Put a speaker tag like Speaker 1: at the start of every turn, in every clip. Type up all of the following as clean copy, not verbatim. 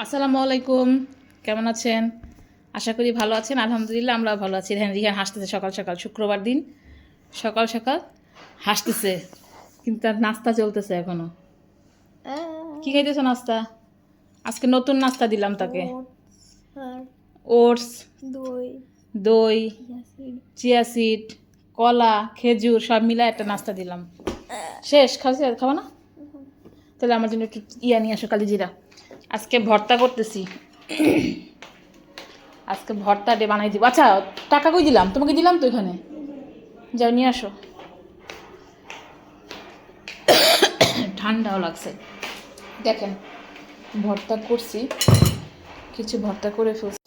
Speaker 1: আসসালামু আলাইকুম, কেমন আছেন? আশা করি ভালো আছেন। আলহামদুলিল্লাহ আমরা ভালো আছি। রিহান হাসতেছে সকাল সকাল, শুক্রবার দিন সকাল সকাল হাসতেছে, কিন্তু তার নাস্তা চলতেছে এখনো। কি খাইতেছো নাস্তা? আজকে নতুন নাস্তা দিলাম তাকে। ওটস, দই, চিয়া সিড, কলা, খেজুর সব মিলা একটা নাস্তা দিলাম। শেষ খাবো না? তাহলে আমার জন্য একটু ইয়া নিয়ে আসো, কালিজিরা। আজকে ভর্তা করতেছি, আজকে ভর্তা বানাই দিব। আচ্ছা, টাকা কই দিলাম? তোমাকে দিলাম তো এখানে, যাও নিয়ে আসো। ঠান্ডাও লাগছে। দেখেন ভর্তা করছি, কিছু ভর্তা করে ফেলছি।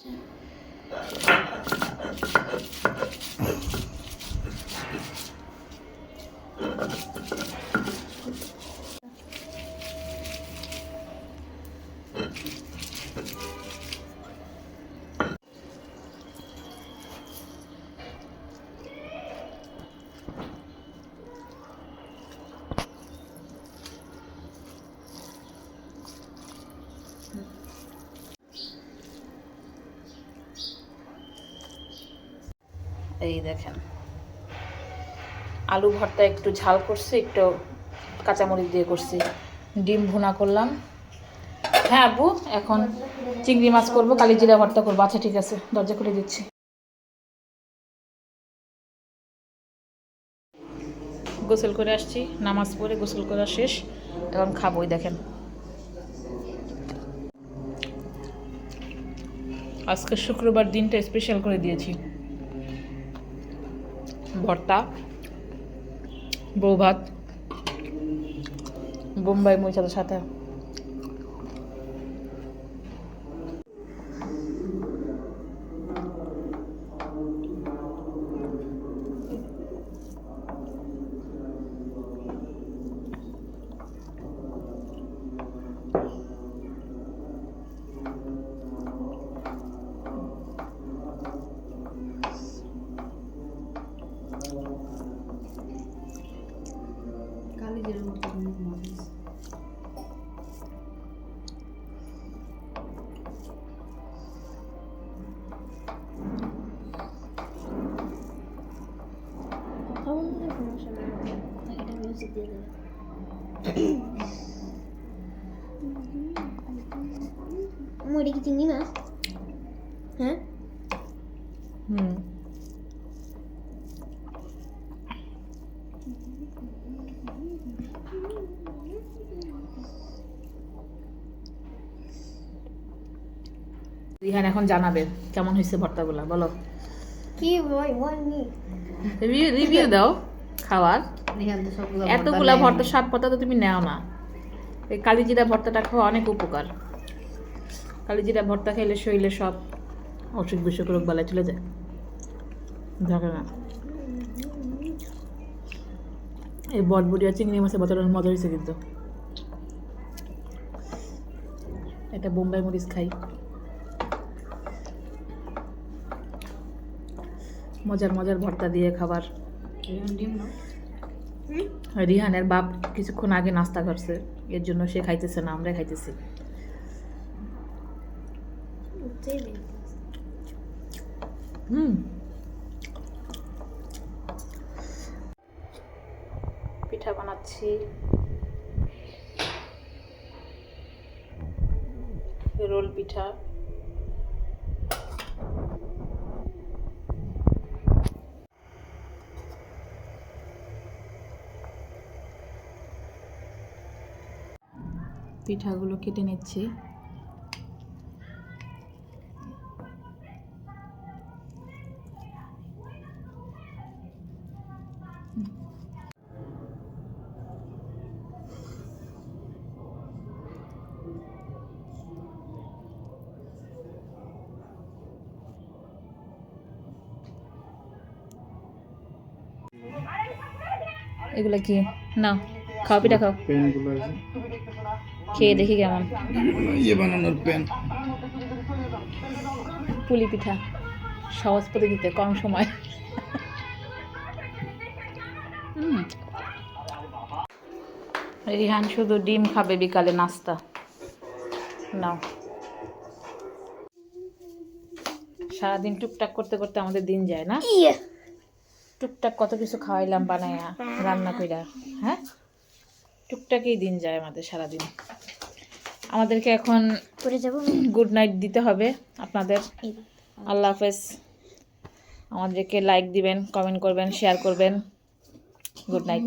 Speaker 1: এই দেখেন আলু ভর্তা একটু ঝাল করছি, একটু কাঁচামরিচ দিয়ে করছি, ডিম ভুনা করলাম। হ্যাঁ আব্বু, এখন চিংড়ি মাছ করবো, কালিজিরা ভর্তা করবো। আচ্ছা ঠিক আছে, দরজা খুলে দিচ্ছি। গোসল করে আসছি, নামাজ পড়ে গোসল করা শেষ, এখন খাবোই। দেখেন আজকে শুক্রবার দিনটা স্পেশাল করে দিয়েছি। ভর্তা, বউ ভাত, বোম্বাই মরিচের সাথে।
Speaker 2: এটা কি চিংড়ি মাছ? হ্যাঁ,
Speaker 1: রিহান এখন জানাবে কেমন হয়েছে ভর্তাগুলা, বলো।
Speaker 2: কি বলনি?
Speaker 1: রিভিউ দাও খাওয়ার। এতগুলা ভর্তা, সব ভর্তা তো তুমি নেও না। এই কালিজিরা ভর্তাটা খাওয়া অনেক উপকার। কালিজিরা ভর্তা খেলে শরীরে সব অসুখ বিসুখ রোগ বালাই চলে যায়। দেখে না এই বটবটি আর চিংড়ি মাছের ভর্তাটা মজা হয়েছে কিন্তু। এটা বোম্বাই মরিচ খাই, মজার মজার ভর্তা দিয়ে খাবার। রিহানের বাপ কিছুক্ষণ আগে নাস্তা করছে, এর জন্য সে খাইতেছে না, আমরা খাইতেছি। পিঠা বানাচ্ছি, রোল পিঠা। পিঠাগুলো কেটে নিচ্ছি। এগুলো কি? না, খাও, পিঠা খাও। খেয়ে দেখি কেমন।
Speaker 3: বানানোর প্যান,
Speaker 1: পুলি পিঠা, সহজ পদ্ধতিতে, কম সময়। রিহান শুধু ডিম খাবে বিকালে নাস্তা। নাও। সারাদিন টুকটাক করতে করতে আমাদের দিন যায় না?
Speaker 2: ইয়ে
Speaker 1: টুকটাক কত কিছু খাওয়াইলাম বানাইয়া রান্না কইরা, হ্যাঁ টুকটাকই দিন যায় আমাদের সারাদিন। আমাদেরকে এখন
Speaker 2: পড়ে যাবো
Speaker 1: গুড নাইট দিতে হবে আপনাদের। আল্লাহ হাফেজ। আমাদেরকে লাইক দিবেন, কমেন্ট করবেন, শেয়ার করবেন। গুড নাইট,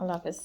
Speaker 1: আল্লাহ হাফেজ।